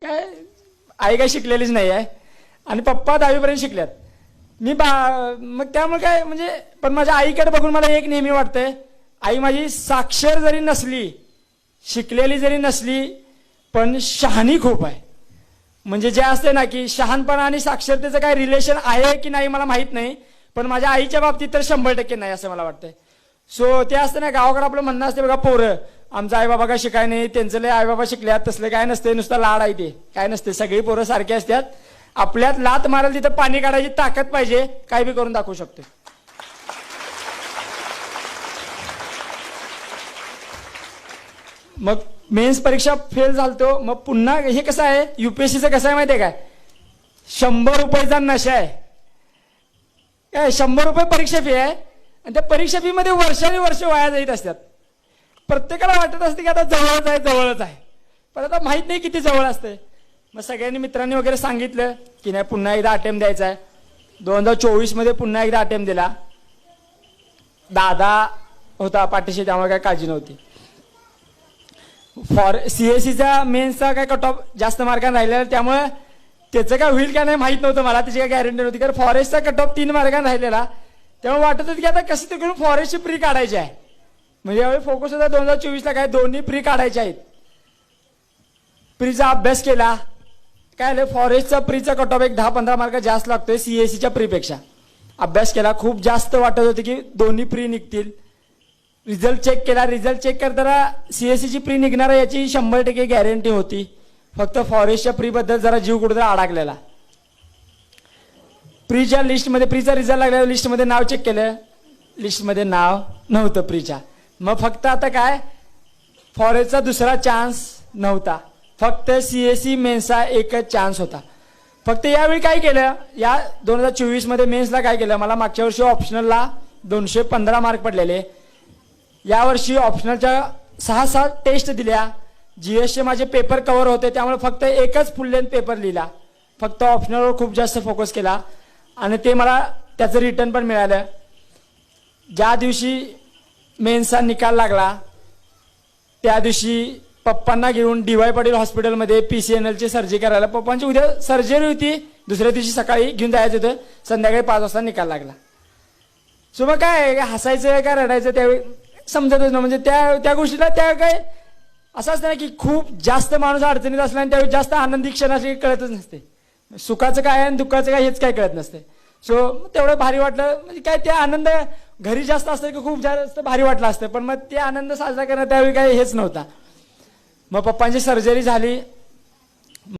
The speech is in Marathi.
काय आई काय शिकलेलीच नाही आहे आणि पप्पा 10वीपर्यंत शिकल्यात. मी मग त्यामुळे काय म्हणजे पण माझ्या आईकडे बघून मला एक नेहमी वाटतंय, आई माझी साक्षर जरी नसली, शिकलेली जरी नसली, पण शहाणी खूप आहे. म्हणजे जे असते ना की शहाणपणा आणि साक्षरतेचं काय रिलेशन आहे की नाही मला माहीत नाही, पण माझ्या आईच्या बाबतीत तर 100% नाही असं मला वाटतंय. सो ते असतं ना गावाकडे आपलं म्हणणं असते बघा, पोरं आमचा आईबाबा काय शिकाय नाही, त्यांचं लय आईबाबा शिकल्यात, तसले काय नसते, नुसतं लाड आहे ते काय नसते. सगळी पोरं सारखी असतात. आपल्यात लात मारायला तिथं पाणी काढायची ताकद पाहिजे, काय बी करून दाखवू शकतो. मग मेन्स परीक्षा फेल झालतो. मग पुन्हा हे कसं आहे, UPSCचं कसं आहे माहिती आहे काय, 100 रुपयाचा नशा आहे. काय 100 रुपये परीक्षा फी आहे आणि त्या परीक्षा फी मध्ये वर्ष वाया जात असतात. प्रत्येकाला वाटत असते की आता जवळच आहे, पण आता माहित नाही किती जवळ असते. मग सगळ्यांनी मित्रांनी वगैरे सांगितलं की नाही पुन्हा एकदा अटेम्प्ट द्यायचा आहे. 2024 मध्ये पुन्हा एकदा अटेम्प्ट दिला. दादा होता पाठीशी, त्यामुळे काय काळजी नव्हती. CSEचा मेन्सचा काय कट ऑफ जास्त मार्कांनी राहिलेला, त्यामुळे त्याचं काय होईल का नाही माहित नव्हतं मला, त्याची काय गॅरंटी नव्हती. कारण फॉरेस्टचा कट ऑफ 3 मार्कांनी राहिलेला, त्यामुळे वाटत होतं की आता कसं तरी करून फॉरेस्टची प्री काढायची आहे. म्हणजे यावेळी फोकस होता 2024ला काय दोन्ही प्री काढायच्या आहेत. प्रीचा अभ्यास केला. काय आलं, फॉरेस्टचा प्रीचा कट ऑफ एक 10-15 मार्क जास्त लागतोय CSEच्या प्रीपेक्षा. अभ्यास केला, खूप जास्त वाटत होते की दोन्ही प्री निघतील. रिझल्ट चेक केला. रिझल्ट चेक करताना CSEची प्री निघणार याची 100% गॅरंटी होती. फक्त फॉरेस्टच्या प्रीबद्दल जरा जीव कुठेतरी अडकलेला. प्रीच्या लिस्टमध्ये प्रीचा रिझल्ट लागलेला, लिस्टमध्ये नाव चेक केलं, लिस्टमध्ये नाव नव्हतं प्रीच्या. मग फक्त आता काय, फॉरेस्टचा दुसरा चान्स नव्हता, फक्त CSE मेन्सचा एकच चान्स होता. फक्त यावेळी काय केलं, या 2024 मध्ये मेन्सला काय केलं, मला मागच्या वर्षी ऑप्शनलला 215 मार्क पडलेले. यावर्षी ऑप्शनलच्या 6 टेस्ट दिल्या. GSचे माझे पेपर कव्हर होते, त्यामुळे फक्त एकच फुल लेंथ पेपर लिहिला. फक्त ऑप्शनलवर खूप जास्त फोकस केला आणि ते मला त्याचं रिटर्न पण मिळालं. ज्या दिवशी मेन्सचा निकाल लागला त्या दिवशी पप्पांना घेऊन DY पाटील हॉस्पिटलमध्ये PCNLची सर्जरी करायला. पप्पांची उद्या सर्जरी होती, दुसऱ्या दिवशी सकाळी घेऊन जायचं होतं. संध्याकाळी 5 वाजता निकाल लागला. सो मग काय हसायचं काय रडायचं त्यावेळी समजतच ना. म्हणजे त्या गोष्टीला त्या काय असं असतं ना की खूप जास्त माणूस अडचणीत असला आणि त्यावेळी जास्त आनंदी क्षण असले कळतच नसते. सुखाचं काय आणि दुःखाचं काय हेच काय कळत नसते. सो तेवढं भारी वाटलं. म्हणजे काय ते आनंद घरी जास्त असतं की खूप जास्त भारी वाटलं असतं, पण मग ते आनंद साजरा करणं त्यावेळी काय हेच नव्हता. मग पप्पांची सर्जरी झाली.